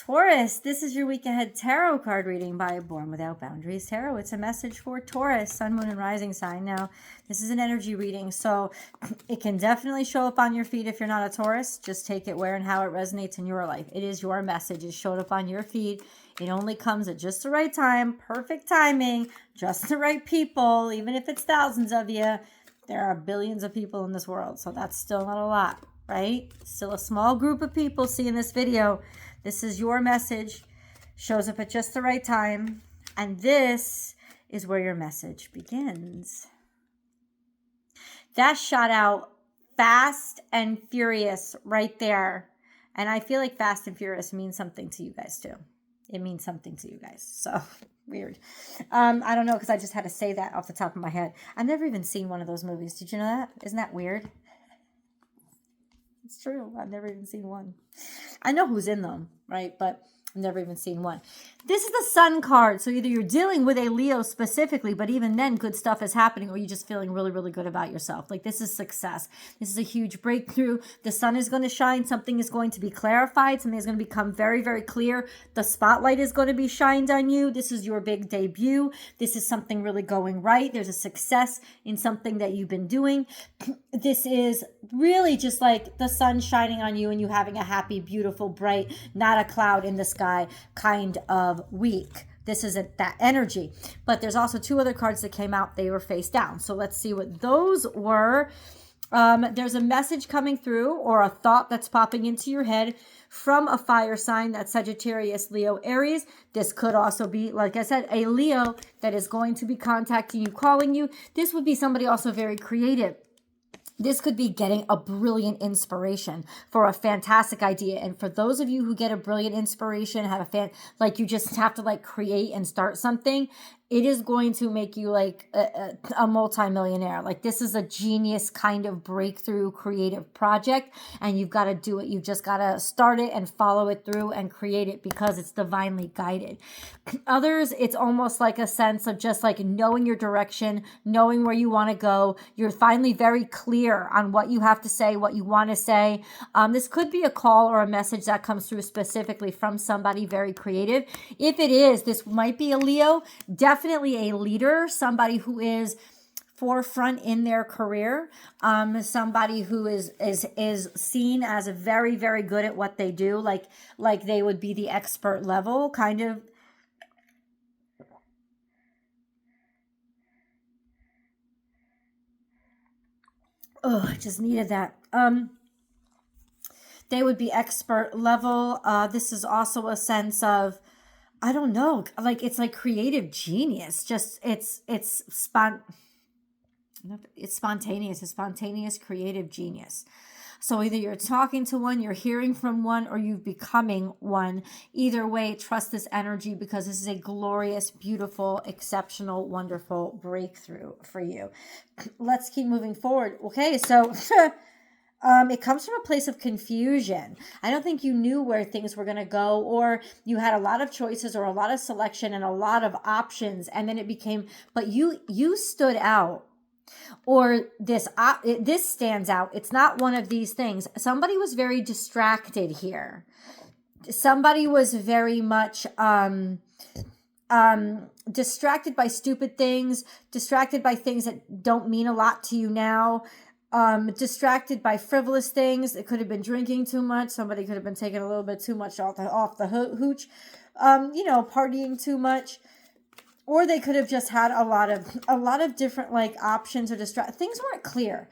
Taurus, this is your week ahead tarot card reading by Born Without Boundaries Tarot. It's a message for Taurus, sun, moon, and rising sign. Now, this is an energy reading, so it can definitely show up on your feed if you're not a Taurus. Just take it where and how it resonates in your life. It is your message. It showed up on your feed. It only comes at just the right time, perfect timing, just the right people. Even if it's thousands of you, there are billions of people in this world, so that's still not a lot, right? Still a small group of people seeing this video. This is your message, shows up at just the right time, and this is where your message begins. That shot out fast and furious right there, and I feel like fast and furious means something to you guys too. It means something to you guys, so weird. I don't know, because I just had to say that off the top of my head. I've never even seen one of those movies. Did you know that? Isn't that weird? It's true. I've never even seen one. I know who's in them, right? But I've never even seen one. This is the Sun card. So either you're dealing with a Leo specifically, but even then good stuff is happening, or you're just feeling really, really good about yourself. Like this is success. This is a huge breakthrough. The sun is going to shine. Something is going to be clarified. Something is going to become very, very clear. The spotlight is going to be shined on you. This is your big debut. This is something really going right. There's a success in something that you've been doing. This is really just like the sun shining on you and you having a happy, beautiful, bright, not a cloud in the sky kind of week. This isn't that energy. But there's also two other cards that came out. They were face down. So let's see what those were. There's a message coming through or a thought that's popping into your head from a fire sign, that's Sagittarius, Leo, Aries. This could also be, like I said, a Leo that is going to be contacting you, calling you. This would be somebody also very creative. This could be getting a brilliant inspiration for a fantastic idea. And for those of you who get a brilliant inspiration, have like you just have to like create and start something, it is going to make you like a multimillionaire. Like this is a genius kind of breakthrough creative project, and you've got to do it. You've just got to start it and follow it through and create it because it's divinely guided. Others, it's almost like a sense of just like knowing your direction, knowing where you want to go. You're finally very clear on what you have to say, what you want to say. This could be a call or a message that comes through specifically from somebody very creative. If it is, this might be a Leo, definitely a leader, somebody who is forefront in their career, somebody who is seen as very, very good at what they do, like they would be the expert level kind of. Oh, I just needed that. They would be expert level. This is also a sense of, I don't know, like it's like creative genius. Just it's spontaneous, a spontaneous creative genius. So either you're talking to one, you're hearing from one, or you're becoming one. Either way, trust this energy because this is a glorious, beautiful, exceptional, wonderful breakthrough for you. Let's keep moving forward. Okay, so it comes from a place of confusion. I don't think you knew where things were going to go, or you had a lot of choices or a lot of selection and a lot of options, and then it became, but you stood out. Or this stands out. It's not one of these things. Somebody was very distracted here. Somebody was very much distracted by stupid things, distracted by things that don't mean a lot to you now, distracted by frivolous things. It could have been drinking too much. Somebody could have been taking a little bit too much off the hooch, partying too much. Or they could have just had a lot of different like options or things weren't clear.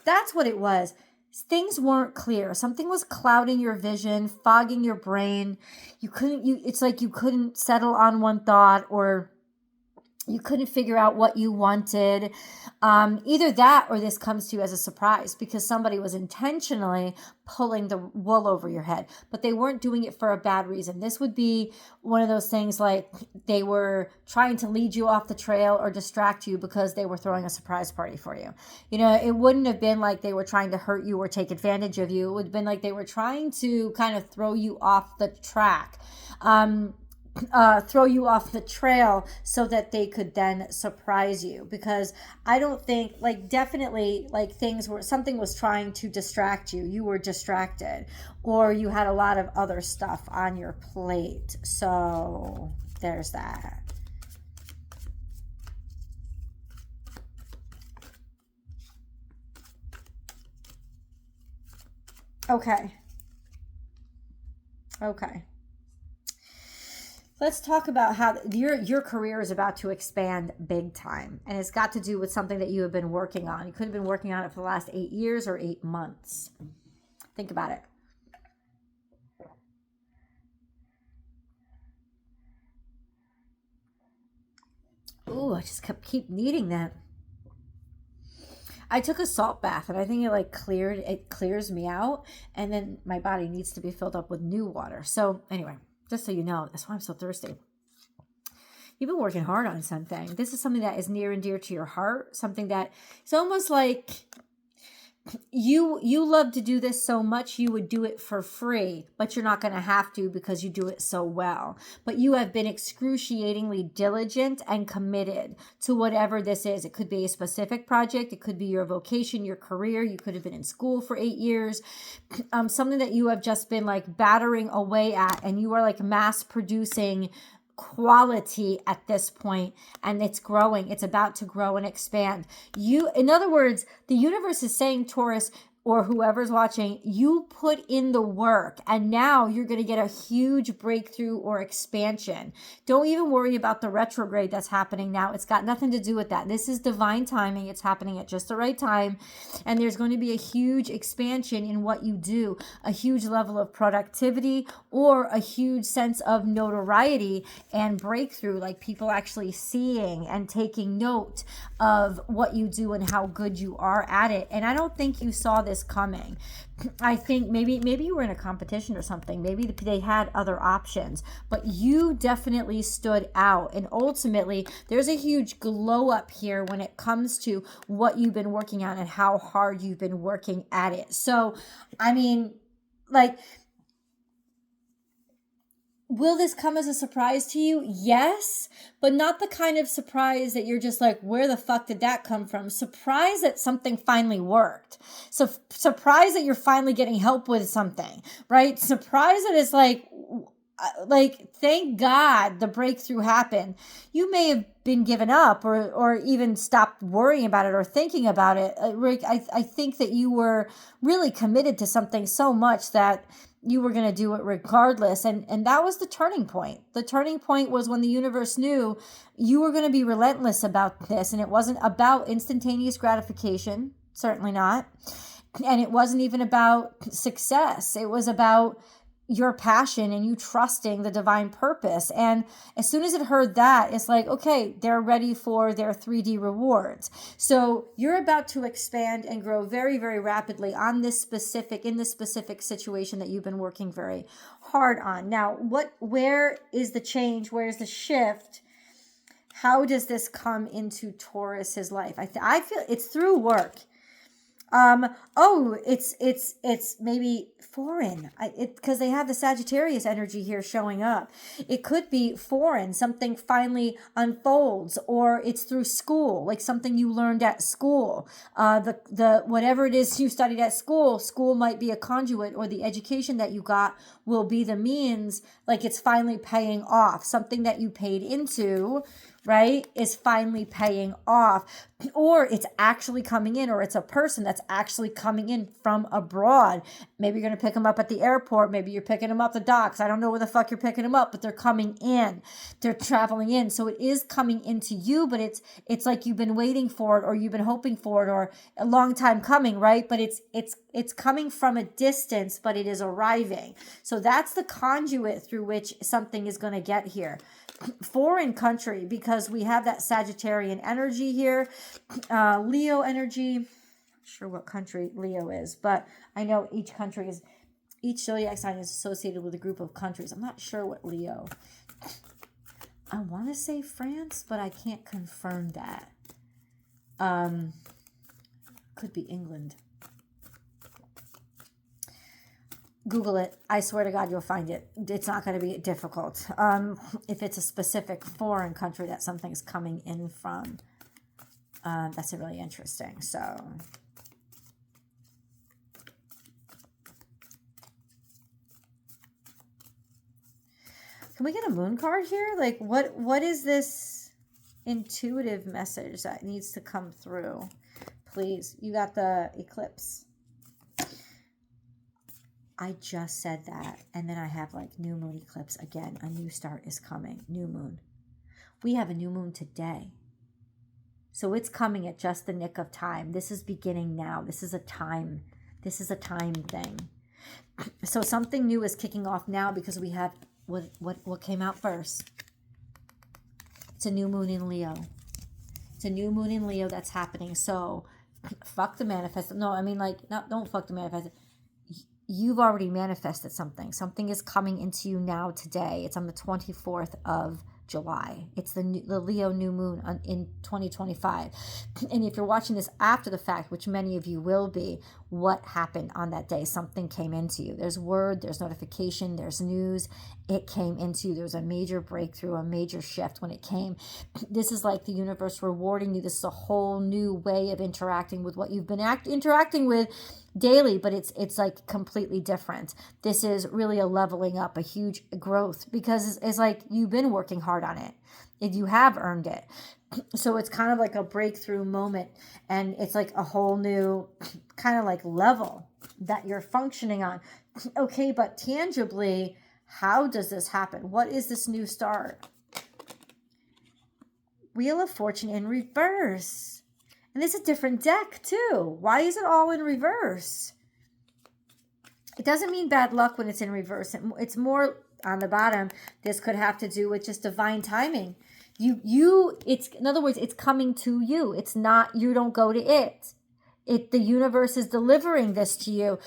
That's what it was. Things weren't clear. Something was clouding your vision, fogging your brain. It's like you couldn't settle on one thought, or you couldn't figure out what you wanted. Either that or this comes to you as a surprise because somebody was intentionally pulling the wool over your head, but they weren't doing it for a bad reason. This would be one of those things like they were trying to lead you off the trail or distract you because they were throwing a surprise party for you. It wouldn't have been like they were trying to hurt you or take advantage of you. It would have been like they were trying to kind of throw you off the track. throw you off the trail so that they could then surprise you. Because I don't think, like, definitely, like, something was trying to distract you. You were distracted, or you had a lot of other stuff on your plate. So there's that. Okay. Okay. Let's talk about how your career is about to expand big time. And it's got to do with something that you have been working on. You could have been working on it for the last 8 years or 8 months. Think about it. Ooh, I just keep needing that. I took a salt bath, and I think it clears me out, and then my body needs to be filled up with new water. So anyway, just so you know, that's why I'm so thirsty. You've been working hard on something. This is something that is near and dear to your heart, something that it's almost like you love to do this so much you would do it for free, but you're not going to have to because you do it so well. But you have been excruciatingly diligent and committed to whatever this is. It could be a specific project. It could be your vocation, your career. You could have been in school for 8 years. Something that you have just been like battering away at, and you are like mass producing quality at this point, and it's growing. It's about to grow and expand. In other words, the universe is saying, Taurus, or whoever's watching, you put in the work, and now you're going to get a huge breakthrough or expansion. Don't even worry about the retrograde that's happening now. It's got nothing to do with that. This is divine timing. It's happening at just the right time, and there's going to be a huge expansion in what you do, a huge level of productivity, or a huge sense of notoriety and breakthrough, like people actually seeing and taking note of what you do and how good you are at it. And I don't think you saw this coming. I think maybe you were in a competition or something. Maybe they had other options, but you definitely stood out. And ultimately, there's a huge glow up here when it comes to what you've been working on and how hard you've been working at it. So, I mean, like, will this come as a surprise to you? Yes, but not the kind of surprise that you're just like, where the fuck did that come from? Surprise that something finally worked. So surprise that you're finally getting help with something, right? Surprise that it's like, thank God the breakthrough happened. You may have been given up or even stopped worrying about it or thinking about it. Rick, I think that you were really committed to something so much that you were going to do it regardless. And that was the turning point. The turning point was when the universe knew you were going to be relentless about this. And it wasn't about instantaneous gratification, certainly not. And it wasn't even about success. It was about your passion and you trusting the divine purpose. And as soon as it heard that, it's like, okay, they're ready for their 3D rewards. So you're about to expand and grow very, very rapidly in this specific situation that you've been working very hard on. Now, where is the change? Where's the shift? How does this come into Taurus's life? I feel it's through work. It's maybe foreign. Because they have the Sagittarius energy here showing up. It could be foreign. Something finally unfolds, or it's through school, like something you learned at school. The whatever it is you studied at school might be a conduit, or the education that you got will be the means. Like it's finally paying off. Something that you paid into, right, is finally paying off, or it's actually coming in, or it's a person that's actually coming in from abroad. Maybe you're going to pick them up at the airport. Maybe you're picking them up the docks. I don't know where the fuck you're picking them up, but they're coming in. They're traveling in. So it is coming into you, but it's like you've been waiting for it, or you've been hoping for it, or a long time coming, right? But it's coming from a distance, but it is arriving. So that's the conduit through which something is going to get here. Foreign country, because we have that Sagittarian energy here, Leo energy. Not sure what country Leo is, but I know each zodiac sign is associated with a group of countries. I'm not sure what Leo. I want to say France, but I can't confirm that. Could be England. Google it. I swear to God, you'll find it. It's not going to be difficult. If it's a specific foreign country that something's coming in from, that's really interesting. So, can we get a moon card here? Like, what is this intuitive message that needs to come through? Please. You got the eclipse. I just said that, and then I have like new moon eclipse again. A new start is coming. New moon. We have a new moon today. So it's coming at just the nick of time. This is beginning now. This is a time thing. So something new is kicking off now because we have what came out first. It's a new moon in Leo. It's a new moon in Leo that's happening. So fuck the manifest. No, I mean like, no, don't fuck the manifest. You've already manifested something. Something is coming into you now today. It's on the 24th of July. It's the Leo new moon in 2025. And if you're watching this after the fact, which many of you will be, what happened on that day? Something came into you. There's word, there's notification, there's news. It came into you. There was a major breakthrough, a major shift when it came. This is like the universe rewarding you. This is a whole new way of interacting with what you've been interacting with daily, but it's like completely different. This is really a leveling up, a huge growth, because it's like you've been working hard on it. If you have earned it. So it's kind of like a breakthrough moment, and it's like a whole new kind of like level that you're functioning on. Okay, but tangibly, how does this happen? What is this new start? Wheel of Fortune in reverse. And it's a different deck too. Why is it all in reverse? It doesn't mean bad luck when it's in reverse. It's more on the bottom. This could have to do with just divine timing. It's, in other words, it's coming to you. It's not, you don't go to it. The universe is delivering this to you.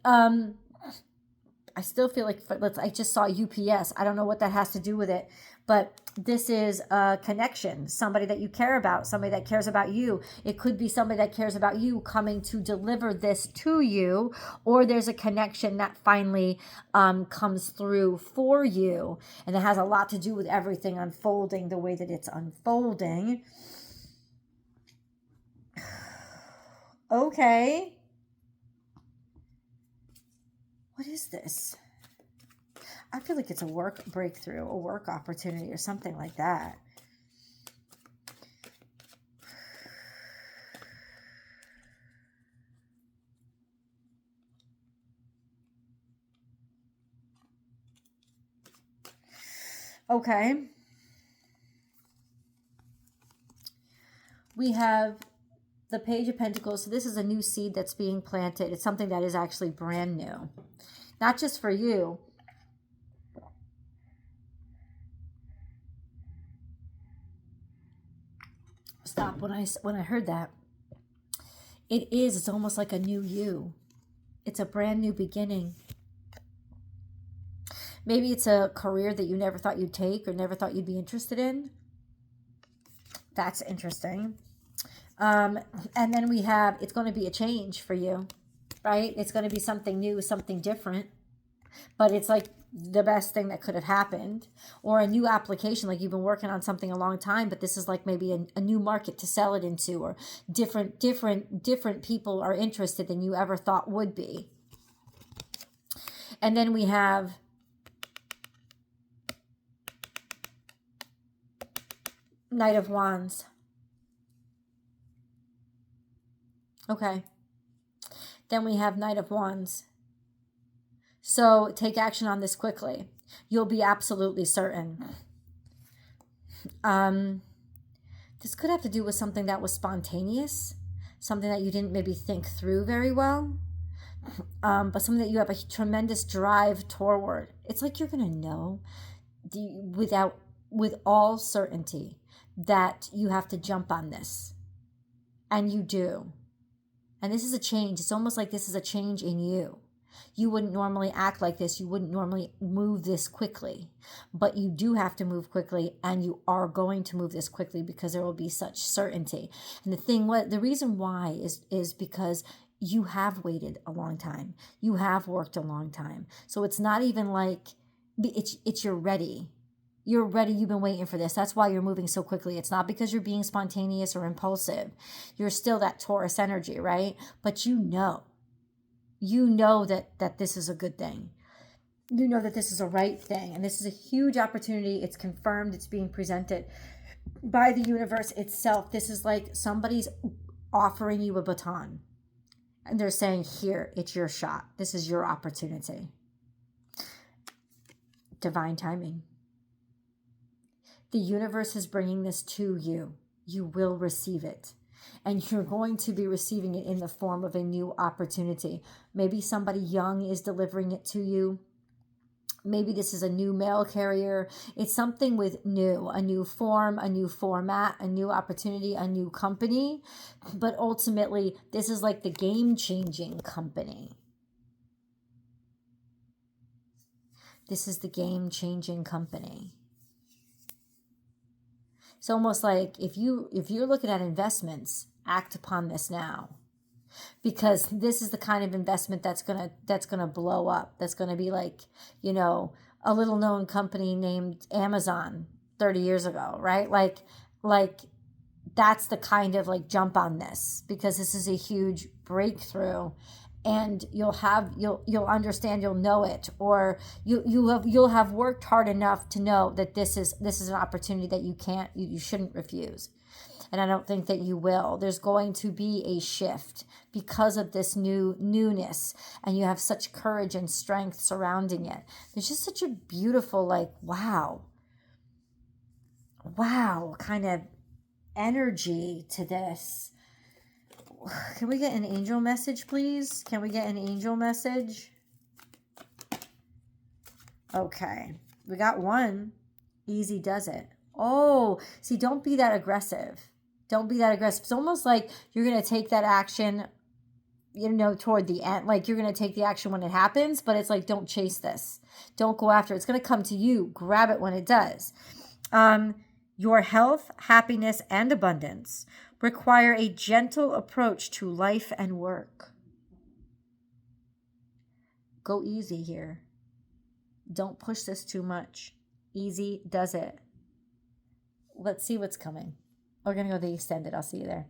I still feel like, I just saw UPS. I don't know what that has to do with it, but this is a connection, somebody that you care about, somebody that cares about you. It could be somebody that cares about you coming to deliver this to you, or there's a connection that finally comes through for you. And it has a lot to do with everything unfolding the way that it's unfolding. Okay. What is this? I feel like it's a work breakthrough, a work opportunity, or something like that. Okay. We have the Page of Pentacles. So this is a new seed that's being planted. It's something that is actually brand new. Not just for you. Stop. When I heard that, it's almost like a new you. It's a brand new beginning. Maybe it's a career that you never thought you'd take or never thought you'd be interested in. That's interesting. And then we have, it's going to be a change for you, right? It's going to be something new, something different. But it's like the best thing that could have happened. Or a new application, like you've been working on something a long time, but this is like maybe a new market to sell it into, or different people are interested than you ever thought would be. And then we have Knight of Wands. Okay. Then we have Knight of Wands. So take action on this quickly. You'll be absolutely certain. This could have to do with something that was spontaneous, something that you didn't maybe think through very well, but something that you have a tremendous drive toward. It's like you're going to know with all certainty that you have to jump on this. And you do. And this is a change. It's almost like this is a change in you. You wouldn't normally act like this. You wouldn't normally move this quickly. But you do have to move quickly, and you are going to move this quickly because there will be such certainty. And the reason why is because you have waited a long time. You have worked a long time. So it's not even like it's you're ready. You're ready. You've been waiting for this. That's why you're moving so quickly. It's not because you're being spontaneous or impulsive. You're still that Taurus energy, right? But you know that this is a good thing. You know that this is a right thing, and this is a huge opportunity. It's confirmed. It's being presented by the universe itself. This is like somebody's offering you a baton, and they're saying, here, it's your shot. This is your opportunity. Divine timing. The universe is bringing this to you. You will receive it. And you're going to be receiving it in the form of a new opportunity. Maybe somebody young is delivering it to you. Maybe this is a new mail carrier. It's something with new, a new form, a new format, a new opportunity, a new company. But ultimately, this is like the game-changing company. This is the game-changing company. It's almost like if you're looking at investments, act upon this now. Because this is the kind of investment that's gonna blow up. That's gonna be like, a little known company named Amazon 30 years ago, right? Like that's the kind of like jump on this, because this is a huge breakthrough, and you'll understand, you'll know it, or you'll have worked hard enough to know that this is an opportunity that you shouldn't refuse. And I don't think that you will. There's going to be a shift because of this newness, and you have such courage and strength surrounding it. There's just such a beautiful, like, wow kind of energy to this. Can we get an angel message, please? Can we get an angel message? Okay, we got one. Easy does it. Oh, see, don't be that aggressive. Don't be that aggressive. It's almost like you're going to take that action, toward the end. Like you're going to take the action when it happens, but it's like, don't chase this. Don't go after it. It's going to come to you. Grab it when it does. Your health, happiness, and abundance require a gentle approach to life and work. Go easy here. Don't push this too much. Easy does it. Let's see what's coming. We're going to go to the extended. I'll see you there.